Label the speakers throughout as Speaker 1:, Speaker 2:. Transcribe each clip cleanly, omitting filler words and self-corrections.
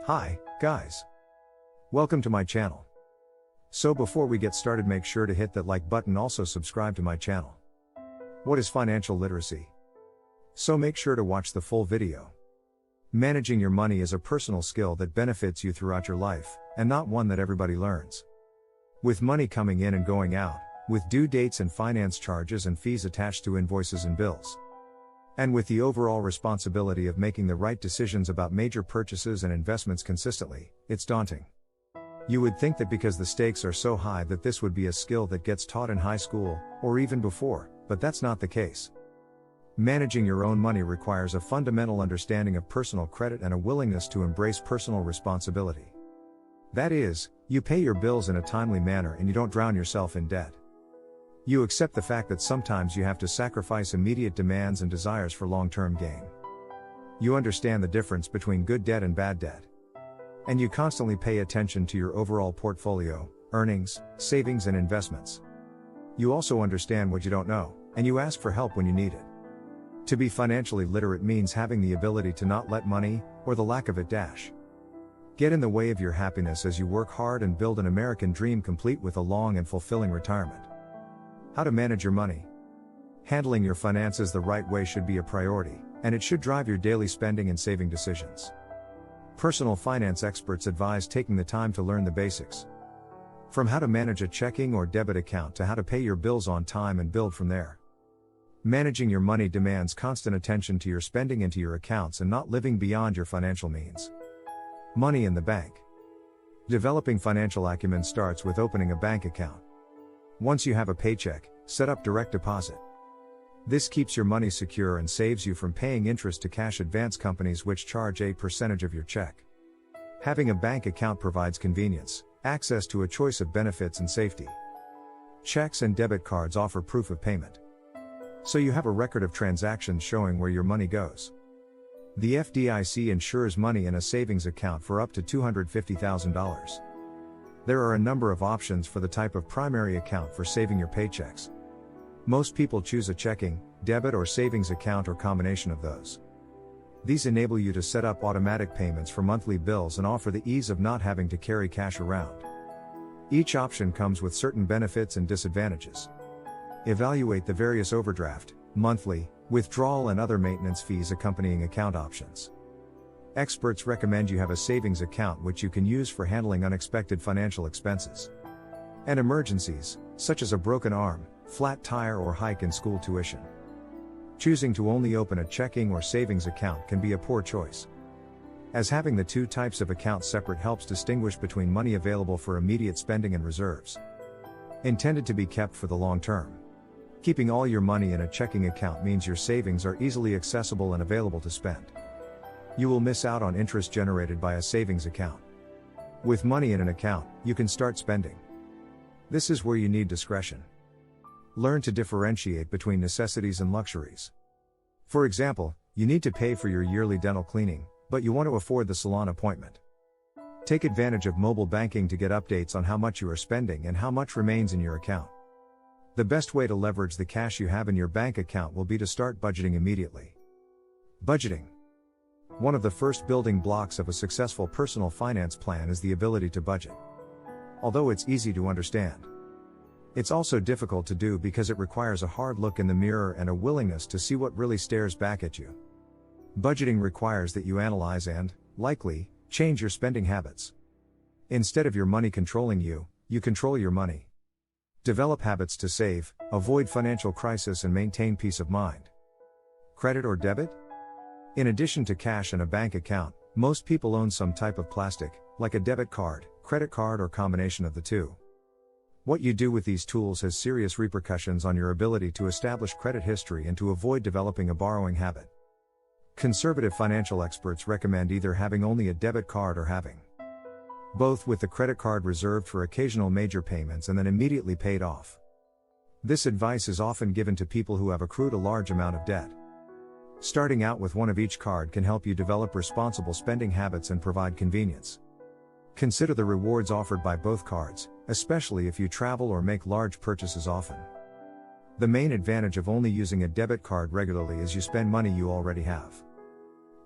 Speaker 1: Hi, guys. Welcome to my channel. So before we get started, make sure to hit that like button, also subscribe to my channel. What is financial literacy? So make sure to watch the full video. Managing your money is a personal skill that benefits you throughout your life, and not one that everybody learns. With money coming in and going out, with due dates and finance charges and fees attached to invoices and bills. And with the overall responsibility of making the right decisions about major purchases and investments consistently, it's daunting. You would think that because the stakes are so high that this would be a skill that gets taught in high school, or even before, but that's not the case. Managing your own money requires a fundamental understanding of personal credit and a willingness to embrace personal responsibility. That is, you pay your bills in a timely manner and you don't drown yourself in debt. You accept the fact that sometimes you have to sacrifice immediate demands and desires for long-term gain. You understand the difference between good debt and bad debt. And you constantly pay attention to your overall portfolio, earnings, savings and investments. You also understand what you don't know, and you ask for help when you need it. To be financially literate means having the ability to not let money, or the lack of it, get in the way of your happiness as you work hard and build an American dream complete with a long and fulfilling retirement. How to manage your money. Handling your finances the right way should be a priority, and it should drive your daily spending and saving decisions. Personal finance experts advise taking the time to learn the basics. From how to manage a checking or debit account to how to pay your bills on time and build from there. Managing your money demands constant attention to your spending and to your accounts and not living beyond your financial means. Money in the bank. Developing financial acumen starts with opening a bank account. Once you have a paycheck, set up direct deposit. This keeps your money secure and saves you from paying interest to cash advance companies which charge a percentage of your check. Having a bank account provides convenience, access to a choice of benefits and safety. Checks and debit cards offer proof of payment. So you have a record of transactions showing where your money goes. The FDIC insures money in a savings account for up to $250,000. There are a number of options for the type of primary account for saving your paychecks. Most people choose a checking, debit or savings account or combination of those. These enable you to set up automatic payments for monthly bills and offer the ease of not having to carry cash around. Each option comes with certain benefits and disadvantages. Evaluate the various overdraft, monthly, withdrawal and other maintenance fees accompanying account options. Experts recommend you have a savings account which you can use for handling unexpected financial expenses and emergencies, such as a broken arm, flat tire or hike in school tuition. Choosing to only open a checking or savings account can be a poor choice, as having the two types of accounts separate helps distinguish between money available for immediate spending and reserves intended to be kept for the long term. Keeping all your money in a checking account means your savings are easily accessible and available to spend. You will miss out on interest generated by a savings account. With money in an account, you can start spending. This is where you need discretion. Learn to differentiate between necessities and luxuries. For example, you need to pay for your yearly dental cleaning, but you want to afford the salon appointment. Take advantage of mobile banking to get updates on how much you are spending and how much remains in your account. The best way to leverage the cash you have in your bank account will be to start budgeting immediately. Budgeting. One of the first building blocks of a successful personal finance plan is the ability to budget. Although it's easy to understand, it's also difficult to do because it requires a hard look in the mirror and a willingness to see what really stares back at you. Budgeting requires that you analyze and, likely, change your spending habits. Instead of your money controlling you, you control your money. Develop habits to save, avoid financial crisis and maintain peace of mind. Credit or debit? In addition to cash and a bank account, most people own some type of plastic, like a debit card, credit card or combination of the two. What you do with these tools has serious repercussions on your ability to establish credit history and to avoid developing a borrowing habit. Conservative financial experts recommend either having only a debit card or having both, with the credit card reserved for occasional major payments and then immediately paid off. This advice is often given to people who have accrued a large amount of debt. Starting out with one of each card can help you develop responsible spending habits and provide convenience. Consider the rewards offered by both cards, especially if you travel or make large purchases often. The main advantage of only using a debit card regularly is you spend money you already have.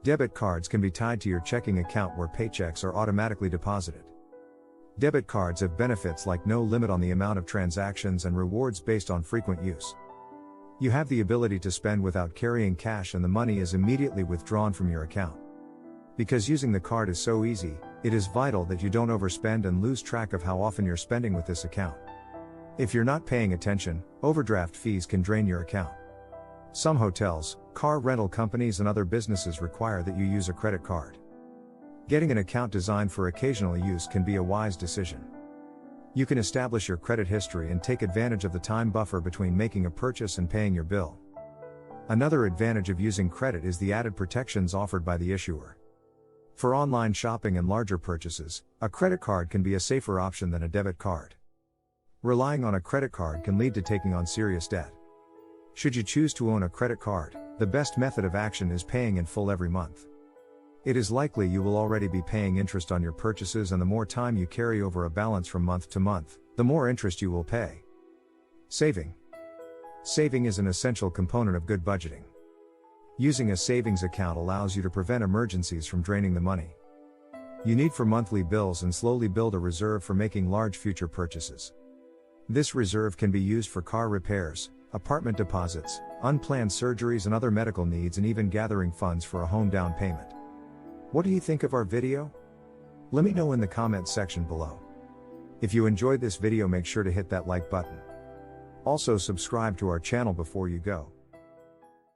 Speaker 1: Debit cards can be tied to your checking account where paychecks are automatically deposited. Debit cards have benefits like no limit on the amount of transactions and rewards based on frequent use. You have the ability to spend without carrying cash and the money is immediately withdrawn from your account. Because using the card is so easy, it is vital that you don't overspend and lose track of how often you're spending with this account. If you're not paying attention, overdraft fees can drain your account. Some hotels, car rental companies and other businesses require that you use a credit card. Getting an account designed for occasional use can be a wise decision. You can establish your credit history and take advantage of the time buffer between making a purchase and paying your bill. Another advantage of using credit is the added protections offered by the issuer. For online shopping and larger purchases, a credit card can be a safer option than a debit card. Relying on a credit card can lead to taking on serious debt. Should you choose to own a credit card, the best method of action is paying in full every month. It is likely you will already be paying interest on your purchases, and the more time you carry over a balance from month to month, the more interest you will pay. Saving. Saving is an essential component of good budgeting. Using a savings account allows you to prevent emergencies from draining the money you need for monthly bills and slowly build a reserve for making large future purchases. This reserve can be used for car repairs, apartment deposits, unplanned surgeries and other medical needs, and even gathering funds for a home down payment. What do you think of our video? Let me know in the comments section below. If you enjoyed this video, make sure to hit that like button. Also subscribe to our channel before you go.